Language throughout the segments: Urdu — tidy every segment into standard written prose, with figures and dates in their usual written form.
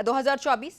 2024,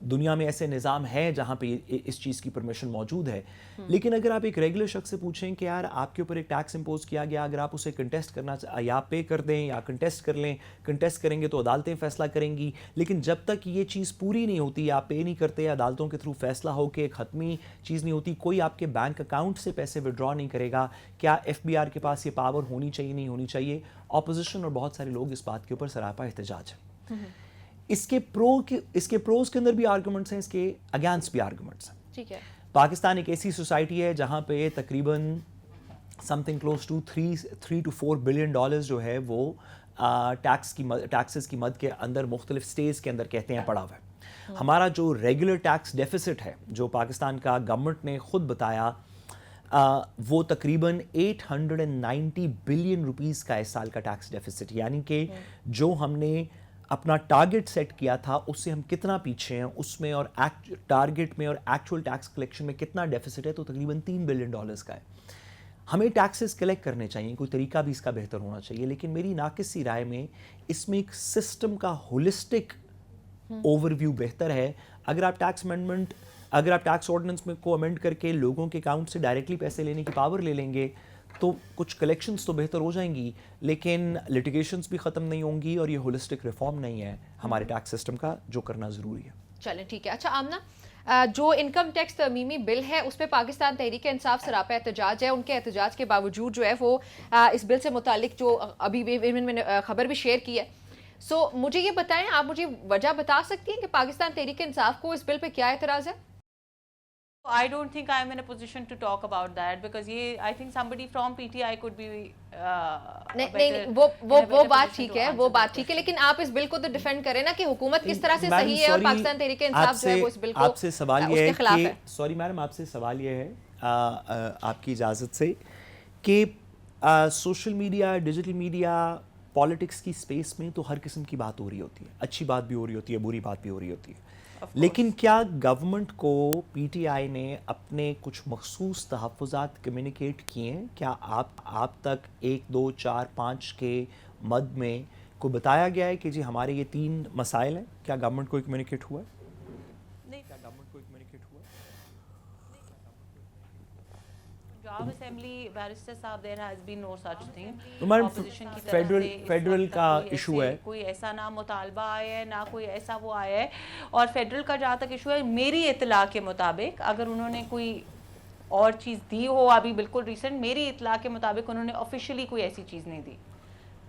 دنیا میں ایسے نظام ہے جہاں پہ اس چیز کی پرمیشن موجود ہے. لیکن اگر آپ ایک ریگولر شخص سے پوچھیں کہ یار آپ کے اوپر ایک ٹیکس امپوز کیا گیا, اگر آپ اسے کنٹیسٹ کرنا یا پے کر دیں یا کنٹیسٹ کر لیں, کنٹیسٹ کریں گے تو عدالتیں فیصلہ کریں گی, لیکن جب تک یہ چیز پوری نہیں ہوتی, یا پے نہیں کرتے, یا عدالتوں کے تھرو فیصلہ ہو کے ایک حتمی چیز نہیں ہوتی, کوئی آپ کے بینک اکاؤنٹ سے پیسے ودرا نہیں کرے گا. کیا ایف بی آر کے پاس یہ پاور ہونی چاہیے, نہیں ہونی چاہیے؟ اپوزیشن اور بہت سارے لوگ اس بات کے اوپر سراپا احتجاج ہے. اس کے پروز کے اندر بھی آرگومنٹس ہیں, اس کے اگینسٹ بھی آرگومنٹس ہیں. ٹھیک ہے. پاکستان ایک ایسی سوسائٹی ہے جہاں پہ تقریباً something close to 3 to 4 billion dollars جو ہے وہ ٹیکسز کی مد کے اندر مختلف سٹیز کے اندر کہتے ہیں پڑا ہوا ہے. ہمارا جو ریگولر ٹیکس ڈیفیسٹ ہے, جو پاکستان کا گورنمنٹ نے خود بتایا, وہ تقریباً 890 بلین روپیز کا اس سال کا ٹیکس ڈیفیسٹ, یعنی کہ جو ہم نے اپنا ٹارگٹ سیٹ کیا تھا اس سے ہم کتنا پیچھے ہیں اس میں, اور ٹارگٹ میں اور ایکچوئل ٹیکس کلیکشن میں کتنا ڈیفیسٹ ہے, تو تقریباً 3 بلین ڈالرز کا ہے. ہمیں ٹیکسز کلیکٹ کرنے چاہیے, کوئی طریقہ بھی اس کا بہتر ہونا چاہیے, لیکن میری ناقص سی رائے میں اس میں ایک سسٹم کا ہولسٹک اوور ویو بہتر ہے. اگر آپ ٹیکس آرڈیننس میں کو امینڈ کر کے لوگوں کے اکاؤنٹ سے ڈائریکٹلی پیسے لینے کی پاور لے لیں گے تو کچھ کلیکشنز تو بہتر ہو جائیں گی, لیکن لیٹیگیشنز بھی ختم نہیں ہوں گی, اور یہ ہولسٹک ریفارم نہیں ہے ہمارے ٹیکس سسٹم کا جو کرنا ضروری ہے. چلیں ٹھیک ہے. اچھا آمنہ, جو انکم ٹیکس ترمیمی بل ہے اس پہ پاکستان تحریک انصاف سراپا احتجاج ہے. ان کے احتجاج کے باوجود جو ہے وہ اس بل سے متعلق جو ابھی بھی میں نے خبر بھی شیئر کی ہے, سو مجھے یہ بتائیں, آپ مجھے وجہ بتا سکتی ہیں کہ پاکستان تحریک انصاف کو اس بل پہ کیا اعتراض ہے؟ I don't think I am in a position to talk about that because I think somebody from PTI could be نہیں وہ بات ٹھیک ہے, وہ بات ٹھیک ہے, لیکن آپ اس بل کو تو ڈیفینڈ کریں نا کہ حکومت کس طرح سے صحیح ہے اور پاکستان تحریک انصاف جو ہے وہ اس بل کو آپ سے سوال یہ ہے کہ سوری میڈم, آپ سے سوال یہ ہے آپ کی اجازت سے کہ social media, digital media, politics کی سپیس میں تو ہر قسم کی بات ہو رہی ہوتی ہے, اچھی بات بھی ہو رہی ہوتی ہے, بری بات بھی ہو رہی ہوتی ہے, لیکن کیا گورنمنٹ کو پی ٹی آئی نے اپنے کچھ مخصوص تحفظات کمیونیکیٹ کیے ہیں؟ کیا آپ تک 1, 2, 4, 5 کے مد میں کو بتایا گیا ہے کہ جی ہمارے یہ 3 مسائل ہیں؟ کیا گورنمنٹ کو کمیونیکیٹ ہوا ہے؟ پنجاب اسمبلی بیرسٹر صاحب there has been no such thing. opposition کی طرف سے فیڈرل کا ایشو ہے, کوئی ایسا نہ مطالبہ آیا ہے نہ کوئی ایسا وہ آیا ہے, اور فیڈرل کا جہاں تک ایشو ہے میری اطلاع کے مطابق, اگر انہوں نے کوئی اور چیز دی ہو ابھی بالکل ریسنٹ, میری اطلاع کے مطابق انہوں نے آفیشیلی کوئی ایسی چیز نہیں دی.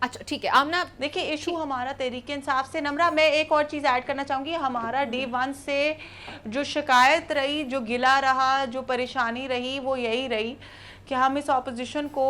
اچھا ٹھیک ہے. آمنہ دیکھیں ایشو ہمارا تحریک انصاف سے, نمرہ میں ایک اور چیز ایڈ کرنا چاہوں گی, ہمارا ڈے 1 سے جو شکایت رہی, جو گلا رہا, جو پریشانی رہی, وہ یہی رہی کہ ہم اس اپوزیشن کو,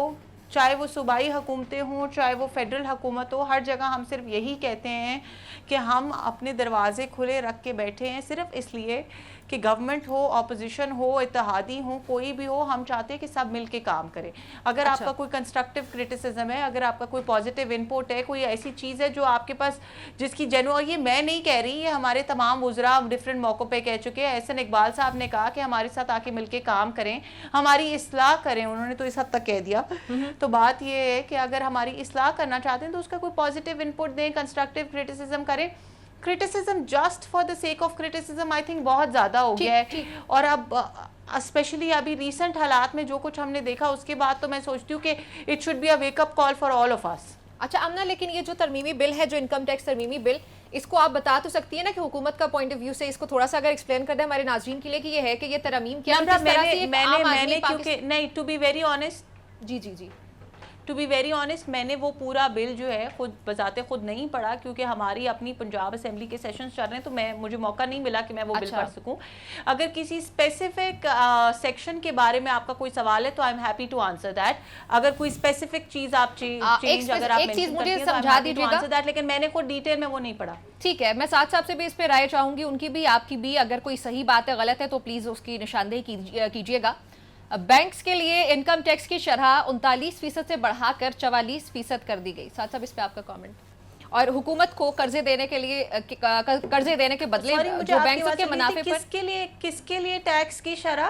چاہے وہ صوبائی حکومتیں ہوں چاہے وہ فیڈرل حکومت ہو, ہر جگہ ہم صرف یہی کہتے ہیں کہ ہم اپنے دروازے کھلے رکھ کے بیٹھے ہیں, صرف اس لیے کہ گورنمنٹ ہو, اپوزیشن ہو, اتحادی ہو, کوئی بھی ہو, ہم چاہتے ہیں کہ سب مل کے کام کریں. اگر آپ کا کوئی کنسٹرکٹیو کرٹیسزم ہے, اگر آپ کا کوئی پازیٹیو انپوٹ ہے, کوئی ایسی چیز ہے جو آپ کے پاس جس کی اور یہ میں نہیں کہہ رہی, یہ ہمارے تمام وزراء ڈفرینٹ موقعوں پہ کہہ چکے ہیں. احسن اقبال صاحب نے کہا کہ ہمارے ساتھ آ کے مل کے کام کریں, ہماری اصلاح کریں, انہوں نے تو اس حد تک کہہ دیا. تو بات یہ ہے کہ اگر ہماری اصلاح کرنا چاہتے ہیں تو اس کا کوئی پازیٹیو انپوٹ دیں, کنسٹرکٹیو کرٹیسزم کریں. Criticism just for the sake of criticism I think بہت زیادہ ہو گیا ہے, اور اب اسپیشلی ابھی ریسنٹ حالات میں جو کچھ ہم نے دیکھا اس کے بعد تو میں سوچتی ہوں کہ it should be a wake up call for all of us. اچھا آمنہ, لیکن یہ جو ترمیمی بل ہے, جو انکم ٹیکس ترمیمی بل, اس کو آپ بتا تو سکتی ہیں نا کہ حکومت کا پوائنٹ آف ویو سے اس کو تھوڑا سا اگر ایکسپلین کر دیں ہمارے ناظرین کے لیے کہ یہ ہے کہ یہ ترمیم کیا کس طرح سے میں نے کیونکہ نہیں, ٹو بی ویری آنیسٹ, جی ٹو بی ویری آنیسٹ, میں نے وہ پورا بل جو ہے خود بذات خود نہیں پڑھا, کیونکہ ہماری اپنی پنجاب اسمبلی کے سیشنز چل رہے ہیں, تو مجھے موقع نہیں ملا کہ میں وہ بل پڑھ سکوں. اگر کسی اسپیسیفک سیکشن کے بارے میں آپ کا کوئی سوال ہے تو I am happy to answer that. اگر کوئی اسپیسیفک چیز آپ چینج اگر آپ مینشن کرتی ہیں تو I am happy to answer that, لیکن میں نے خود ڈیٹیل میں وہ نہیں پڑھا. ٹھیک ہے, میں ساتھ صاحب سے بھی اس پہ رائے چاہوں گی, ان کی بھی آپ کی بھی, اگر کوئی صحیح بات ہے غلط ہے تو پلیز اس کی نشاندہی کیجیے گا. بینکس کے لیے انکم ٹیکس کی شرح 39% سے بڑھا کر 44% کر دی گئی. ساتھ صاحب اس پہ آپ کا کامنٹ. اور حکومت کو قرضے دینے کے لیے قرضے دینے کے بدلے جو بینکس کے منافع پر کس کے لیے ٹیکس کی شرح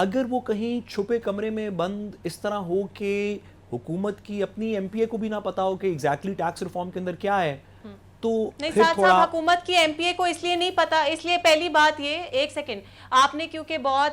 اگر وہ کہیں چھپے کمرے میں بند اس طرح ہو کہ حکومت کی اپنی ایم پی اے کو بھی نہ پتا ہو کہ ایگزیکٹلی ٹیکس ریفارم کے اندر کیا ہے, تو نہیں پھر ساتھ تھوڑا صاحب حکومت کی ایم پی اے کو اس لیے نہیں پتا, اس لیے پہلی بات یہ, ایک سیکنڈ, آپ نے کیونکہ بہت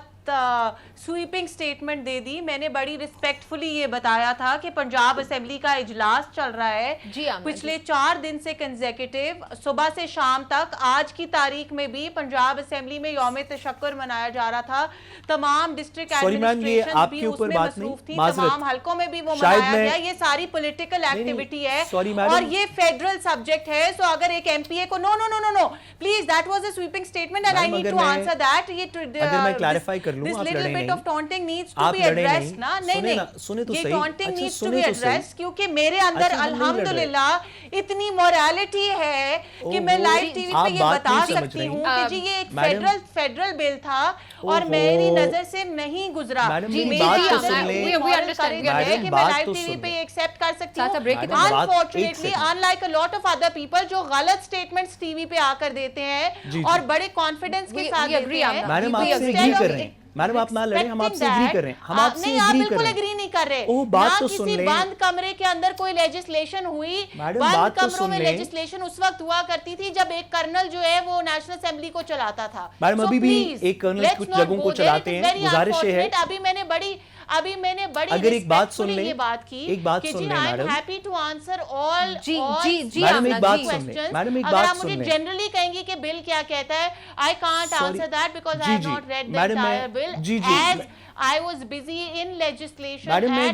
سویپنگ سٹیٹمنٹ دے دی, میں نے بڑی ریسپیکٹفلی یہ بتایا تھا کہ پنجاب اسمبلی کا اجلاس چل رہا ہے پچھلے 4 دن سے کنزیکٹیو, صبح سے شام تک. آج کی تاریخ میں بھی پنجاب اسمبلی میں یوم تشکر منایا جا رہا تھا, تمام ڈسٹرکٹ ایڈمنسٹریشن بھی اس میں مصروف تھی, تمام حلقوں میں بھی وہ منایا گیا. یہ ساری پولیٹیکل ایکٹیویٹی ہے اور یہ فیڈرل سبجیکٹ ہے. سو اگر ایک ایم پی اے کو no please, that was a sweeping statement and I need to answer that. اگر میں کلیریفائی کر لوں, آپ لڑیں نہیں, آپ لڑیں نہیں, سنیں تو صحیح, اچھا سنیں تو صحیح, کیونکہ میرے اندر الحمدللہ اتنی مورالٹی ہے کہ میں لائیو ٹی وی پہ یہ بتا سکتی ہوں کہ جی یہ ایک فیڈرل بل تھا اور میری نظر سے نہیں گزرا. میری کہ میں لائیو ٹی وی پہ یہ ایکسیپٹ کر سکتی ہوں. Unfortunately unlike a lot of other people جو غلط سٹیٹمنٹس ٹی وی پہ آ کر دیتے ہیں اور بڑے کانفیڈنس کے ساتھ دیتے ہیں. میڈم آپ سے ایگری کر رہے ہیں, میڈم آپ نہ لڑیں, ہم آپ سے ایگری کر رہے ہیں, ہم آپ سے نہیں, آپ ایگری کر بالکل رہے ایگری نہیں کر رہے. بات تو نہ سن کسی لیں, بند کمرے کے اندر کوئی لیجسلیشن ہوئی. بند کمروں میں لیجسلیشن اس وقت ہوا کرتی تھی جب ایک کرنل جو ہے وہ نیشنل اسمبلی کو چلاتا تھا. میڈم ابھی بھی ایک کرنل کچھ جگہوں کو چلاتے ہیں, گزارش یہ ہے. ابھی میں نے بڑی اگر ایک بات سن لیں, یہ بات کی ایک بات کہ سن جی لیں I madam, am happy to answer all madam ایک بات سن لیں, میڈم ایک اگر آپ بات سن مجھے لیں, جنرلی کہیں گی کہ بل کیا کہتا ہے, I can't answer that because I have not read the entire bill as I was busy in legislation at my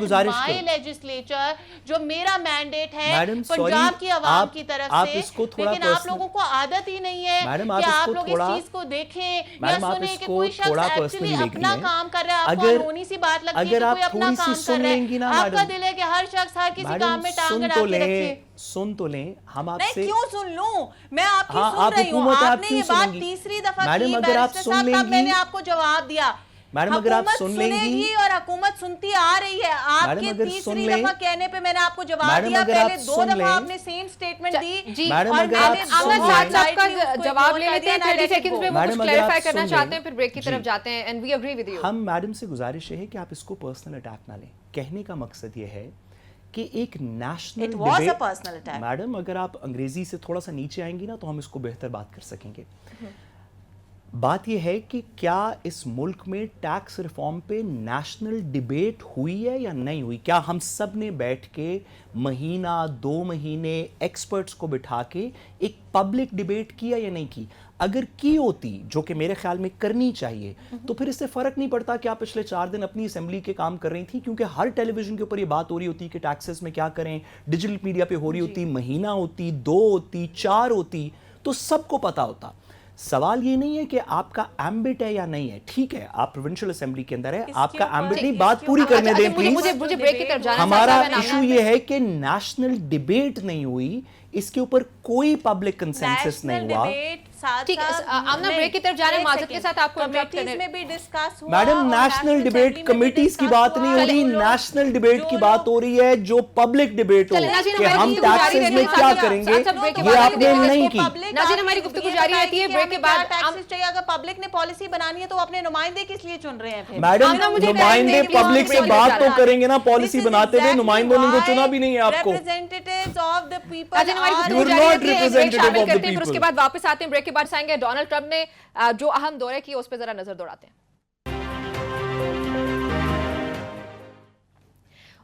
legislature جو میرا مینڈیٹ ہے پنجاب کی عوام کی طرف سے. لیکن آپ لوگوں کو عادت ہی نہیں ہے کہ آپ لوگ اس چیز کو دیکھیں یا سنیں کہ کوئی شخص ایکچولی اپنا کام کر رہا ہے. آپ کو انہونی سی بات لگتی ہے کہ کوئی اپنا کام کر رہا ہے. آپ کا دل ہے کہ ہر شخص ہر کسی کام میں ٹانگ اڑا کے رکھے. سن تو لیں, ہم آپ سے, نہیں کیوں سن لوں, میں آپ کی سن رہی ہوں. آپ نے یہ بات تیسری دفعہ کی بیرسٹر صاحب, تب میں نے آپ کو جواب دیا. میڈم اگر آپ سن لیں گی اور حکومت سنتی آ رہی ہے, آپ کے تیسری دفعہ کہنے پہ میں نے آپ کو جواب دیا. پہلے 2 دفعہ آپ نے سیم سٹیٹمنٹ دی. میڈم اگر آپ آمنا شاہ صاحب کا جواب لے لیتے ہیں 30 سیکنڈز میں, وہ کچھ کلیریفائی کرنا چاہتے ہیں, پھر بریک کی طرف جاتے ہیں. And we agree with you. ہم میڈم سے گزارش ہے کہ آپ اس کو پرسنل اٹیک نہ لیں. کہنے کا مقصد یہ ہے کہ ایک نیشنل ڈیبیٹ, میڈم اگر آپ انگریزی سے تھوڑا سا نیچے آئیں گی نا تو ہم اس کو بہتر بات کر سکیں گے. بات یہ ہے کہ کیا اس ملک میں ٹیکس ریفارم پہ نیشنل ڈیبیٹ ہوئی ہے یا نہیں ہوئی. کیا ہم سب نے بیٹھ کے مہینہ 2 مہینے ایکسپرٹس کو بٹھا کے ایک پبلک ڈیبیٹ کیا یا نہیں کی. اگر کی ہوتی, جو کہ میرے خیال میں کرنی چاہیے, تو پھر اس سے فرق نہیں پڑتا کہ آپ پچھلے 4 دن اپنی اسمبلی کے کام کر رہی تھی, کیونکہ ہر ٹیلی ویژن کے اوپر یہ بات ہو رہی ہوتی کہ ٹیکسز میں کیا کریں, ڈیجیٹل میڈیا پہ ہو رہی ہوتی, مہینہ ہوتی, 2 ہوتی, 4 ہوتی, تو سب کو پتا ہوتا. سوال یہ نہیں ہے کہ آپ کا ایمبٹ ہے یا نہیں ہے. ٹھیک ہے, آپ پروونشل اسمبلی کے اندر ہے, آپ کا ایمبٹ نہیں, بات پوری کرنے دیں پلیز. مجھے بریک کی طرف جانا. ہمارا ایشو یہ ہے کہ نیشنل ڈیبیٹ نہیں ہوئی, اس کے اوپر کوئی پبلک کنسنسس نہیں ہوا. ٹھیک ہے, آمنا بریک کی طرف جانے, معذرت کے ساتھ آپ کو انٹرپٹ کرنے. میڈم نیشنل ڈیبیٹ کمیٹیز کی بات نہیں ہو رہی, نیشنل ڈیبیٹ کی بات ہو رہی ہے جو پبلک ڈیبیٹ ہو کہ ہم ٹیکسز میں کیا کریں گے. یہ آپ نے نہیں کی. ناظرین ہماری گفتگو جاری رہتی ہے, بریک کے بعد ٹیکسز چاہیے. اگر پبلک نے پالیسی بنانی ہے تو اپنے نمائندے کس لیے چن رہے ہیں؟ میڈم نمائندے پبلک سے بات تو کریں گے نا پالیسی بناتے ہوئے, نمائندوں نے تو چنا بھی نہیں ہے آپ کو. ریپرزینٹیٹیوز آف دی پیپل پھر اس کے بعد واپس آتے ہیں. بریک کے بعد آئیں گے. ڈونلڈ ٹرمپ نے جو اہم دورے کیے اس پہ ذرا نظر دوڑاتے ہیں.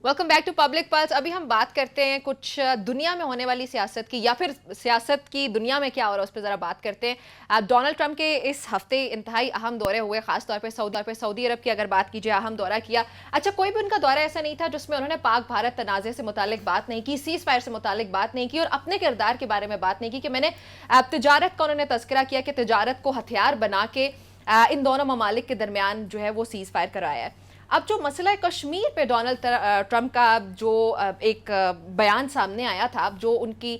Welcome back to Public Plus. ابھی ہم بات کرتے ہیں کچھ دنیا میں ہونے والی سیاست کی, یا پھر سیاست کی دنیا میں کیا ہو رہا ہے اس پہ ذرا بات کرتے ہیں. ڈونلڈ ٹرمپ کے اس ہفتے انتہائی اہم دورے ہوئے, خاص طور پہ سعودی عرب کی اگر بات کیجیے, اہم دورہ کیا. اچھا, کوئی بھی ان کا دورہ ایسا نہیں تھا جس میں انہوں نے پاک بھارت تنازع سے متعلق بات نہیں کی, سیز فائر سے متعلق بات نہیں کی, اور اپنے کردار کے بارے میں بات نہیں کی کہ میں نے تجارت کا انہوں نے تذکرہ کیا کہ تجارت کو ہتھیار بنا کے ان دونوں ممالک کے درمیان جو ہے وہ سیز فائر کرایا ہے. اب جو مسئلہ کشمیر پہ ڈونلڈ ٹرمپ کا جو ایک بیان سامنے آیا تھا, جو ان کی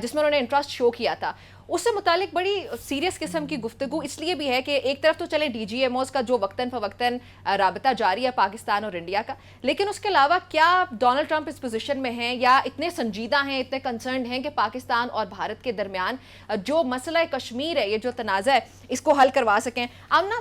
جس میں انہوں نے انٹرسٹ شو کیا تھا, اس سے متعلق بڑی سیریس قسم کی گفتگو اس لیے بھی ہے کہ ایک طرف تو چلے ڈی جی ایم اوز کا جو وقتاً فوقتاً رابطہ جاری ہے پاکستان اور انڈیا کا, لیکن اس کے علاوہ کیا ڈونلڈ ٹرمپ اس پوزیشن میں ہیں یا اتنے سنجیدہ ہیں, اتنے کنسرنڈ ہیں کہ پاکستان اور بھارت کے درمیان جو مسئلہ کشمیر ہے, یہ جو تنازع ہے, اس کو حل کروا سکیں. آمنا,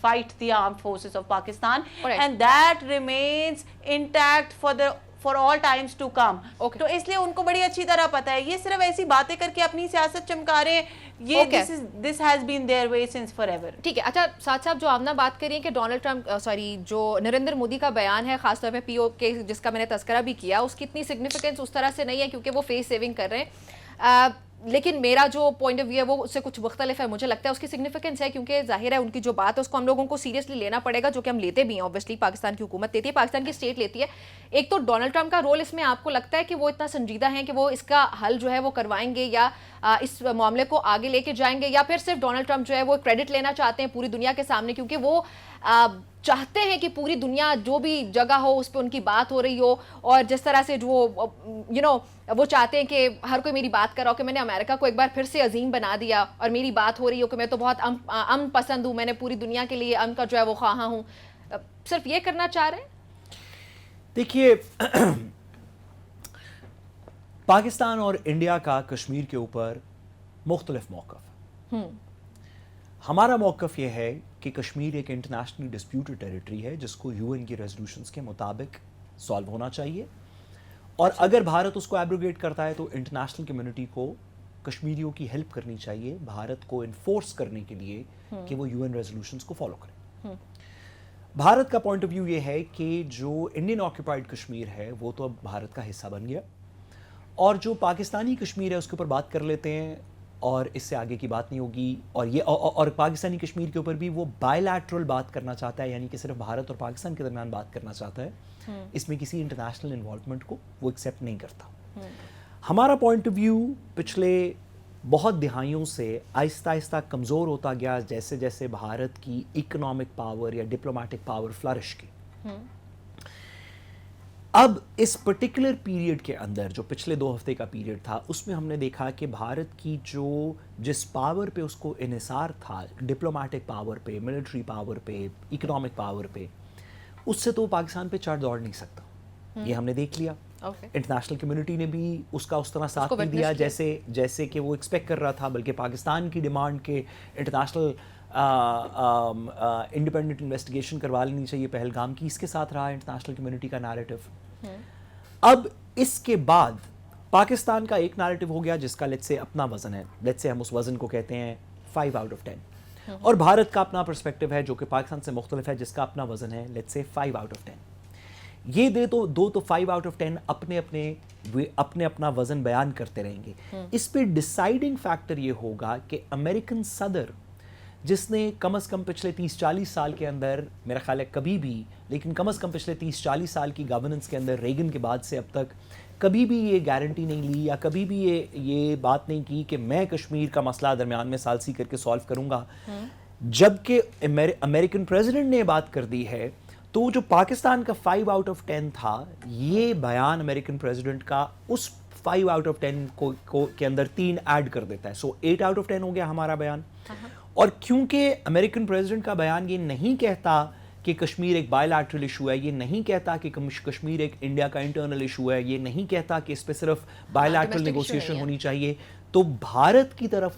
fight the armed forces of Pakistan, and that remains intact for all times to come. Okay. تو اس لیے ان کو بڑی اچھی طرح پتا ہے, یہ صرف ایسی باتیں کر کے اپنی سیاست چمکا رہے ہیں, یہ this has been their way since forever. ٹھیک ہے. اچھا ساتھ صاحب, جو آمنہ بات کر رہی ہیں کہ ڈونلڈ ٹرمپ جو نریندر مودی کا بیان ہے, خاص طور پہ پی او کے جس کا میں نے تذکرہ بھی کیا, اس کی اتنی سگنیفیکنس اس طرح سے نہیں ہے کیونکہ وہ فیس سیونگ کر رہے ہیں, لیکن میرا جو پوائنٹ آف ویو ہے وہ اس سے کچھ مختلف ہے. مجھے لگتا ہے اس کی سگنیفیکنس ہے کیونکہ ظاہر ہے ان کی جو بات ہے اس کو ہم لوگوں کو سیریسلی لینا پڑے گا, جو کہ ہم لیتے بھی ہیں. اوبویسلی پاکستان کی حکومت لیتی ہے, پاکستان کی اسٹیٹ لیتی ہے. ایک تو ڈونلڈ ٹرمپ کا رول اس میں آپ کو لگتا ہے کہ وہ اتنا سنجیدہ ہیں کہ وہ اس کا حل جو ہے وہ کروائیں گے, یا اس معاملے کو آگے لے کے جائیں گے, یا پھر صرف ڈونلڈ ٹرمپ جو ہے وہ کریڈٹ لینا چاہتے ہیں پوری دنیا کے سامنے, کیونکہ وہ چاہتے ہیں کہ پوری دنیا جو بھی جگہ ہو اس پہ ان کی بات ہو رہی ہو, اور جس طرح سے جو وہ چاہتے ہیں کہ ہر کوئی میری بات کر رہا ہو کہ میں نے امریکہ کو ایک بار پھر سے عظیم بنا دیا, اور میری بات ہو رہی ہو کہ میں تو بہت امن پسند ہوں, میں نے پوری دنیا کے لیے امن کا جو ہے وہ خواہاں ہوں. صرف یہ کرنا چاہ رہے ہیں؟ دیکھیے, پاکستان اور انڈیا کا کشمیر کے اوپر مختلف موقف ہے. ہمارا موقف یہ ہے کہ کشمیر ایک انٹرنیشنلی ڈسپیوٹڈ ٹیریٹری ہے جس کو یو این کی ریزولوشنز کے مطابق سالو ہونا چاہیے, اور اگر بھارت اس کو ایبروگیٹ کرتا ہے تو انٹرنیشنل کمیونٹی کو کشمیریوں کی ہیلپ کرنی چاہیے بھارت کو انفورس کرنے کے لیے کہ وہ یو این ریزولوشنز کو فالو کریں. بھارت کا پوائنٹ آف ویو یہ ہے کہ جو انڈین آکوپائڈ کشمیر ہے وہ تو اب بھارت کا حصہ بن گیا, اور جو پاکستانی کشمیر ہے اس کے اوپر بات کر لیتے ہیں اور اس سے آگے کی بات نہیں ہوگی. اور یہ اور پاکستانی کشمیر کے اوپر بھی وہ بائی لیٹرل بات کرنا چاہتا ہے, یعنی کہ صرف بھارت اور پاکستان کے درمیان بات کرنا چاہتا ہے, اس میں کسی انٹرنیشنل انوالومنٹ کو وہ ایکسیپٹ نہیں کرتا. ہمارا پوائنٹ آف ویو پچھلے بہت دہائیوں سے آہستہ آہستہ کمزور ہوتا گیا جیسے جیسے بھارت کی اکنامک پاور یا ڈپلومیٹک پاور فلرش کی. اب اس پرٹیکولر پیریڈ کے اندر جو پچھلے 2 ہفتے کا پیریڈ تھا, اس میں ہم نے دیکھا کہ بھارت کی جس پاور پہ اس کو انحصار تھا, ڈپلومیٹک پاور پہ, ملٹری پاور پہ, اکنامک پاور پہ, اس سے تو وہ پاکستان پہ چڑھ دوڑ نہیں سکتا. یہ ہم نے دیکھ لیا. انٹرنیشنل کمیونٹی نے بھی اس کا اس طرح ساتھ نہیں دیا جیسے کہ وہ ایکسپیکٹ کر رہا تھا, بلکہ پاکستان کی ڈیمانڈ کے انٹرنیشنل انڈیپینڈنٹ انویسٹیگیشن کروا لینی چاہیے پہلگام کی, اس کے ساتھ رہا انٹرنیشنل کمیونٹی کا نیریٹو. اب اس کے بعد پاکستان کا ایک نیریٹو ہو گیا جس کا لیٹس سے اپنا وزن ہے, لیٹس سے ہم اس وزن کو کہتے ہیں 5 out of 10, اور بھارت کا اپنا پرسپیکٹو ہے جو کہ پاکستان سے مختلف ہے جس کا اپنا وزن ہے لیٹس سے 5 out of 10. یہ دو تو 5 out of 10 اپنے اپنا وزن بیان کرتے رہیں گے. اس پہ ڈیسائیڈنگ فیکٹر یہ ہوگا کہ امریکن صدر جس نے کم از کم پچھلے 30-40 سال کے اندر, میرا خیال ہے کبھی بھی, لیکن کم از کم پچھلے 30-40 سال کی گورننس کے اندر ریگن کے بعد سے اب تک کبھی بھی یہ گارنٹی نہیں لی یا کبھی بھی یہ بات نہیں کی کہ میں کشمیر کا مسئلہ درمیان میں سالسی کر کے سالو کروں گا. جبکہ امریکن پریزیڈنٹ نے بات کر دی ہے تو جو پاکستان کا 5 out of 10 تھا, یہ بیان امریکن پریزیڈنٹ کا اس 5 out of 10 کے اندر 3 ایڈ کر دیتا ہے. سو 8 out of 10 ہو گیا ہمارا بیان. اور کیونکہ امریکن پریزیڈنٹ کا بیان یہ نہیں کہتا کہ کشمیر ایک بائی لیٹرل ایشو ہے, یہ نہیں کہتا کہ کشمیر ایک انڈیا کا انٹرنل ایشو ہے, یہ نہیں کہتا کہ اس پہ صرف بائی لیٹرل نیگوسیشن ہونی چاہیے, تو بھارت کی طرف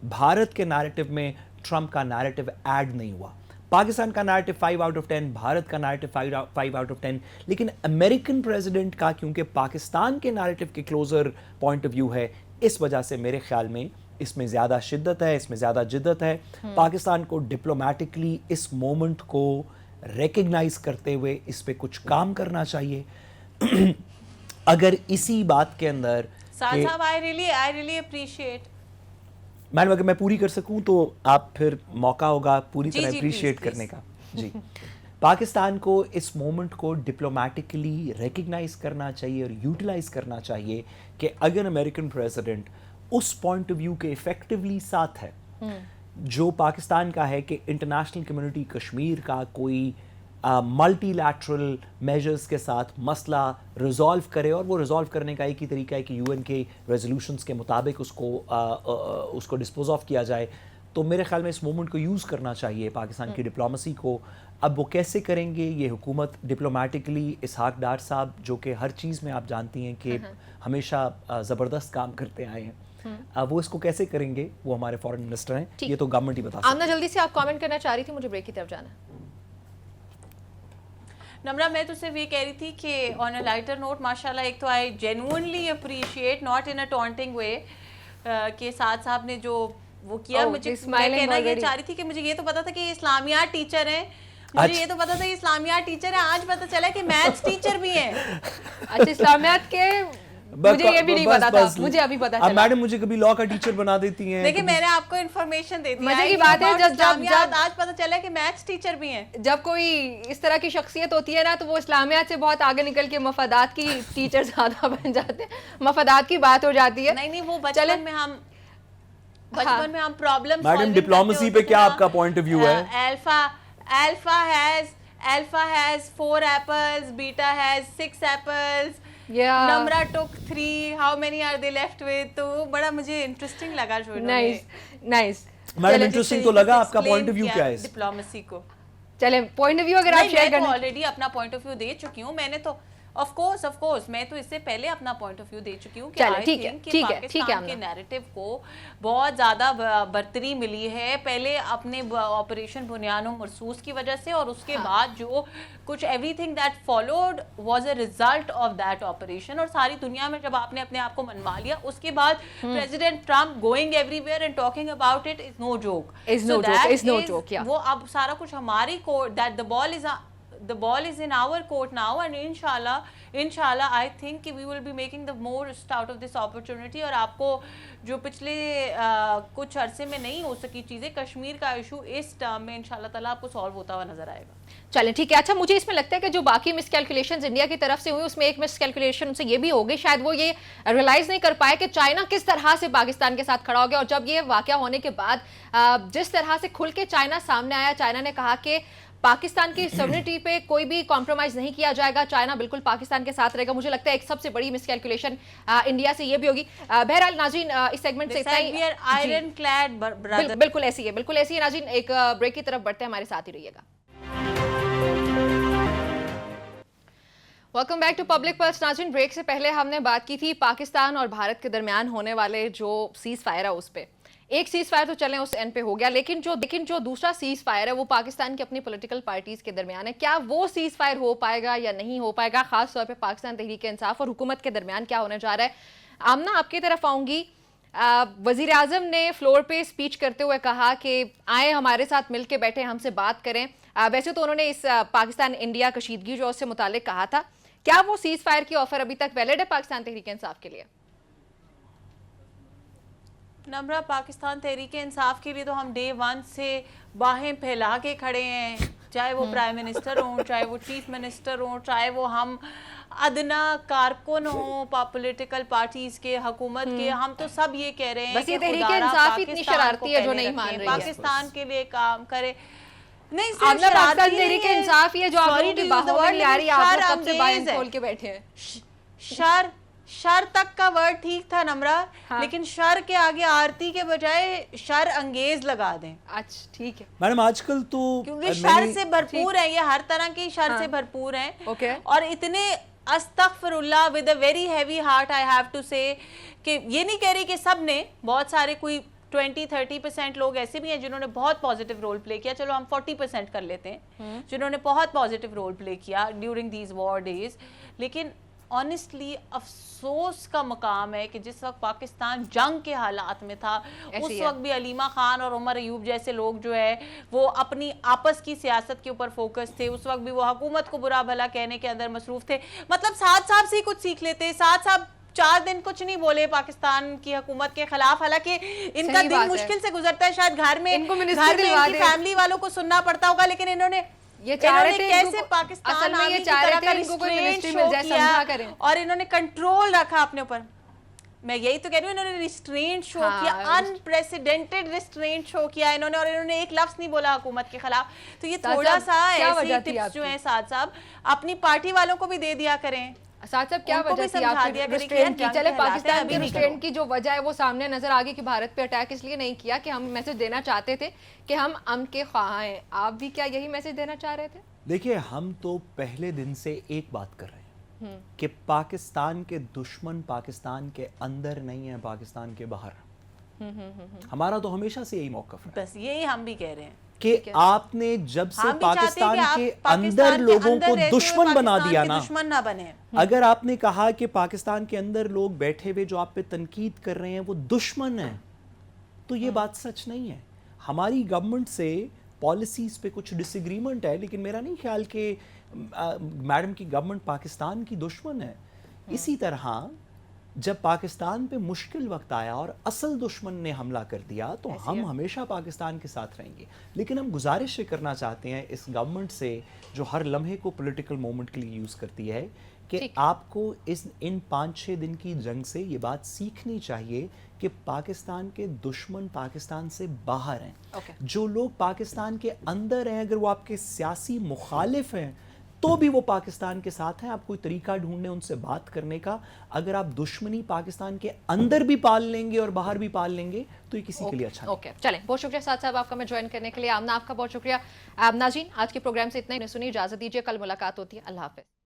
بھارت کے نیریٹو میں ٹرمپ کا نیریٹو ایڈ نہیں ہوا. پاکستان کا نیریٹو 5 out of 10, بھارت کا نیریٹو 5 out of 10, لیکن امریکن پریزیڈنٹ کا کیونکہ پاکستان کے نیریٹو کے کلوزر پوائنٹ آف ویو ہے, اس وجہ سے میرے خیال میں اس میں زیادہ شدت ہے, اس میں زیادہ جدت ہے. پاکستان کو ڈپلومیٹکلی اس مومنٹ کو ریکگنائز کرتے ہوئے اس پہ کچھ کام کرنا چاہیے. اگر اسی بات کے اندر صاحب I really appreciate, میڈم اگر میں پوری کر سکوں تو آپ پھر موقع ہوگا پوری طرح اپریشیٹ کرنے کا. جی, پاکستان کو اس مومنٹ کو ڈپلومیٹکلی ریکگنائز کرنا چاہیے اور یوٹیلائز کرنا چاہیے کہ اگر امریکن پریزیڈنٹ اس پوائنٹ آف ویو کے افیکٹولی ساتھ ہے جو پاکستان کا ہے کہ انٹرنیشنل کمیونٹی کشمیر کا کوئی ملٹی لیٹرل میجرز کے ساتھ مسئلہ ریزالو کرے, اور وہ ریزالو کرنے کا ایک ہی طریقہ ہے کہ یو این کے ریزولوشنز کے مطابق اس کو ڈسپوز آف کیا جائے, تو میرے خیال میں اس مومنٹ کو یوز کرنا چاہیے پاکستان کی ڈپلومیسی کو. اب وہ کیسے کریں گے, یہ حکومت ڈپلومیٹکلی, اسحاق ڈار صاحب جو کہ ہر چیز میں آپ جانتی ہیں کہ ہمیشہ زبردست کام کرتے آئے ہیں, وہ اس کو کیسے کریں گے وہ ہمارے فارن منسٹر ہیں, یہ تو گورنمنٹ ہی بتا سکتی ہے. آمنہ جلدی سے آپ کامنٹ کرنا چاہ رہی تھی, مجھے بریک کی طرف جانا ہے. نمرا میں تو صرف یہ کہہ رہی تھی کہ آن اے لائٹر نوٹ ماشاءاللہ ایک تو I genuinely appreciate not in a taunting way کہ سعد صاحب نے جو وہ کیا مجھے میں کہنا یہ چاہ رہی تھی کہ مجھے یہ تو پتا تھا کہ یہ اسلامیات ٹیچر ہیں, مجھے یہ تو پتا تھا یہ اسلامیات ٹیچر ہیں, آج پتا چلا کہ میتھس ٹیچر بھی ہیں. اچھا اسلامیات کے مجھے یہ بھی نہیں پتا تھا, مجھے ابھی پتا چلا. میڈم مجھے کبھی لاء کا ٹیچر بنا دیتی ہیں. دیکھیں میں نے آپ کو انفارمیشن دے دی, مزے کی بات ہے جب آج پتا چلا کہ میتھس ٹیچر بھی ہیں. جب کوئی اس طرح کی شخصیت ہوتی ہے نا تو وہ اسلامیات سے بہت آگے نکل کے مفادات کی ٹیچر زیادہ بن جاتے ہیں, مفادات کی بات ہو جاتی ہے. نہیں وہ بچپن میں ہم پرابلم میڈم ڈپلومسی پہ کیا آپ کا پوائنٹ آف ویو ہے؟ Alpha has 4 apples, beta has 6 apples. Namra took 3. How many are they left with? تو وہ بڑا مجھے انٹرسٹنگ لگا جو نائس. میڈم انٹرسٹنگ تو لگا, آپ کا پوائنٹ آف ویو کیا ہے ڈپلومسی کو؟ چلیں پوائنٹ آف ویو اگر آپ شیئر کرنا. آلریڈی اپنا پوائنٹ آف ویو دے چکی ہوں میں نے تو آف کورس میں تو اس سے پہلے اپنا پوائنٹ آف ویو دے چکی ہوں کہ پاکستان کے نیریٹو کو بہت زیادہ برتری ملی ہے, پہلے اپنے آپریشن بنیان و مرصوص کی وجہ سے, اور اس کے بعد جو کچھ every thing that followed was a result of that operation, اور ساری دنیا میں جب آپ نے اپنے آپ کو منوا لیا اس کے بعد president Trump going everywhere and talking about it is no joke. وہ اب سارا کچھ ہماری court, that the ball is in our court now, and inshallah I think we will be making the most out of this opportunity. اور آپ کو جو پچھلے کچھ عرصے میں نہیں ہو سکی چیزیں, کشمیر کا ایشو اس ٹرم میں انشاءاللہ تعالیٰ آپ کو سالو ہوتا ہوا نظر آئے گا. چلیں ٹھیک ہے. اچھا مجھے اس میں لگتا ہے کہ جو باقی مس کیلکولیشنز انڈیا کی طرف سے ہوئی اس میں ایک مس کیلکولیشن ان سے یہ بھی ہوگی, شاید وہ یہ ریئلائز نہیں کر پائے کہ چائنا کس طرح سے پاکستان کے ساتھ کھڑا ہو گیا, اور جب یہ واقعہ ہونے کے بعد جس طرح سے کھل کے چائنا سامنے آیا, چائنا نے کہا کہ پاکستان کی سیورنٹی پہ کوئی بھی کمپرومائز نہیں کیا جائے گا, چائنا بالکل پاکستان کے ساتھ رہے گا. مجھے لگتا ہے ایک سب سے بڑی مس کیلکولیشن انڈیا سے یہ بھی ہوگی. بہرحال ناظرین اس سیگمنٹ سے اتنا ہی, بالکل ایسی ہے ناظرین. ایک بریک کی طرف بڑھتے ہیں, ہمارے ساتھ ہی رہیے گا. Welcome back to Public Plus. ناظرین بریک سے پہلے ہم نے بات کی تھی پاکستان اور بھارت کے درمیان ہونے والے جو سیز فائر ہے اس پہ. ایک سیز فائر تو چلیں اس اینڈ پہ ہو گیا, لیکن جو دوسرا سیز فائر ہے وہ پاکستان کی اپنی پولیٹیکل پارٹیز کے درمیان ہے. کیا وہ سیز فائر ہو پائے گا یا نہیں ہو پائے گا, خاص طور پہ پاکستان تحریک انصاف اور حکومت کے درمیان کیا ہونے جا رہا ہے؟ آمنہ آپ کی طرف آؤں گی. وزیر اعظم نے فلور پہ اسپیچ کرتے ہوئے کہا کہ آئیں ہمارے ساتھ مل کے بیٹھے, ہم سے بات کریں. ویسے تو انہوں نے اس پاکستان انڈیا کشیدگی جو اس سے متعلق کہا تھا, کیا وہ سیز فائر کی آفر ابھی تک ویلڈ ہے پاکستان تحریک انصاف کے لیے؟ نمرا پاکستان تحریک انصاف کے لیے تو ہم ڈے 1 سے باہیں پھیلا کے کھڑے ہیں, چاہے وہ پرائم منسٹر ہوں, چاہے وہ چیف منسٹر ہوں, چاہے وہ ہم ادنا کارکن ہوں پولیٹیکل پارٹیز کے, حکومت کے, ہم تو سب یہ کہہ رہے ہیں کہ تحریک انصاف اتنی شرارتی ہے جو نہیں مان رہی ہے, پاکستان کے لیے کام کرے. نہیں صرف پاکستان تحریک انصاف یہ جو آپ لوگوں کی باہوں میں آ رہی ہے, آپ لوگ کب سے باہیں کھول کے بیٹھے ہیں. شر تک کا ورڈ ٹھیک تھا نمرا, لیکن شر کے آگے آرتی کے بجائے شر انگیز لگا دیں. اچھا ٹھیک ہے میڈم, آج کل تو کیونکہ شر سے بھرپور ہے, یہ ہر طرح کی شر سے بھرپور ہیں, اور اتنے استغفر اللہ with a very heavy heart I have to say, کہ یہ نہیں کہہ رہی کہ سب نے, بہت سارے کوئی 20-30% لوگ ایسے بھی ہیں جنہوں نے بہت پازیٹیو رول پلے کیا, چلو ہم 40% کر لیتے ہیں, جنہوں نے بہت پازیٹیو رول پلے کیا ڈیورنگ دیز وار ڈیز. لیکن آنیسٹلی افسوس کا مقام ہے کہ جس وقت پاکستان جنگ کے حالات میں تھا اس وقت بھی علیمہ خان اور عمر ایوب جیسے لوگ جو ہے وہ اپنی آپس کی سیاست کے اوپر فوکس تھے, اس وقت بھی وہ حکومت کو برا بھلا کہنے کے اندر مصروف تھے. مطلب سعد صاحب سے ہی کچھ سیکھ لیتے. سعد صاحب 4 دن کچھ نہیں بولے پاکستان کی حکومت کے خلاف, حالانکہ ان کا دن مشکل سے گزرتا ہے, شاید گھر میں ان کی فیملی والوں کو سننا پڑتا ہوگا, لیکن انہوں نے کیسے پاکستان آرمی کی طرح کا ریسٹرینٹ شو کیا اور انہوں نے کنٹرول رکھا اپنے اوپر. میں یہی تو کہہ رہی ہوں, انہوں نے ریسٹرینٹ شو کیا, انپریسیڈنٹڈ ریسٹرینٹ شو کیا انہوں نے, اور انہوں نے ایک لفظ نہیں بولا حکومت کے خلاف. تو یہ تھوڑا سا ایسی ٹپس جو ہیں سعد صاحب اپنی پارٹی والوں کو بھی دے دیا کریں. سعد صاحب کیا وجہ تھی آپ کی ریسٹرینٹ کی؟ چلے پاکستان کی ریسٹرینٹ کی جو وجہ ہے وہ سامنے نظر آ گئی کہ بھارت پہ اٹیک اس لیے نہیں کیا کہ ہم میسج دینا چاہتے تھے کہ ہم امن کے خواہاں ہیں. آپ بھی کیا یہی میسج دینا چاہ رہے تھے؟ دیکھیے, ہم تو پہلے دن سے ایک بات کر رہے ہیں کہ پاکستان کے دشمن پاکستان کے اندر نہیں ہیں, پاکستان کے باہر. ہمارا تو ہمیشہ سے یہی موقف ہے, بس یہی ہم بھی کہہ رہے ہیں. کہ آپ نے جب سے ہم بھی چاہتے ہیں پاکستان کہ آپ کے پاکستان اندر کے لوگوں اندر کو رہتے ہوئے دشمن بنا پاکستان دیا کے نا، دشمن نہ بنے. اگر آپ نے کہا کہ پاکستان کے اندر لوگ بیٹھے ہوئے جو آپ پہ تنقید کر رہے ہیں وہ دشمن ہیں، تو یہ بات سچ نہیں ہے. ہماری گورنمنٹ سے پالیسیز پہ کچھ ڈس ایگریمنٹ ہے، لیکن میرا نہیں خیال کہ میڈم کی گورنمنٹ پاکستان کی دشمن ہے. اسی طرح جب پاکستان پہ مشکل وقت آیا اور اصل دشمن نے حملہ کر دیا تو ہم ہمیشہ پاکستان کے ساتھ رہیں گے. لیکن ہم گزارش یہ کرنا چاہتے ہیں اس گورنمنٹ سے جو ہر لمحے کو پولیٹیکل مومنٹ کے لیے یوز کرتی ہے کہ آپ کو ان 5-6 دن کی جنگ سے یہ بات سیکھنی چاہیے کہ پاکستان کے دشمن پاکستان سے باہر ہیں. جو لوگ پاکستان کے اندر ہیں اگر وہ آپ کے سیاسی مخالف ہیں تو بھی وہ پاکستان کے ساتھ ہیں. آپ کوئی طریقہ ڈھونڈیں ان سے بات کرنے کا. اگر آپ دشمنی پاکستان کے اندر بھی پال لیں گے اور باہر بھی پال لیں گے تو یہ کسی کے لیے اچھا نہیں. اوکے چلیں، بہت شکریہ سعد صاحب آپ کا میں جوائن کرنے کے لیے. آمنہ آپ کا بہت شکریہ. ناظرین آج کے پروگرام سے اتنا ہی سنی، اجازت دیجیے، کل ملاقات ہوتی ہے. اللہ حافظ.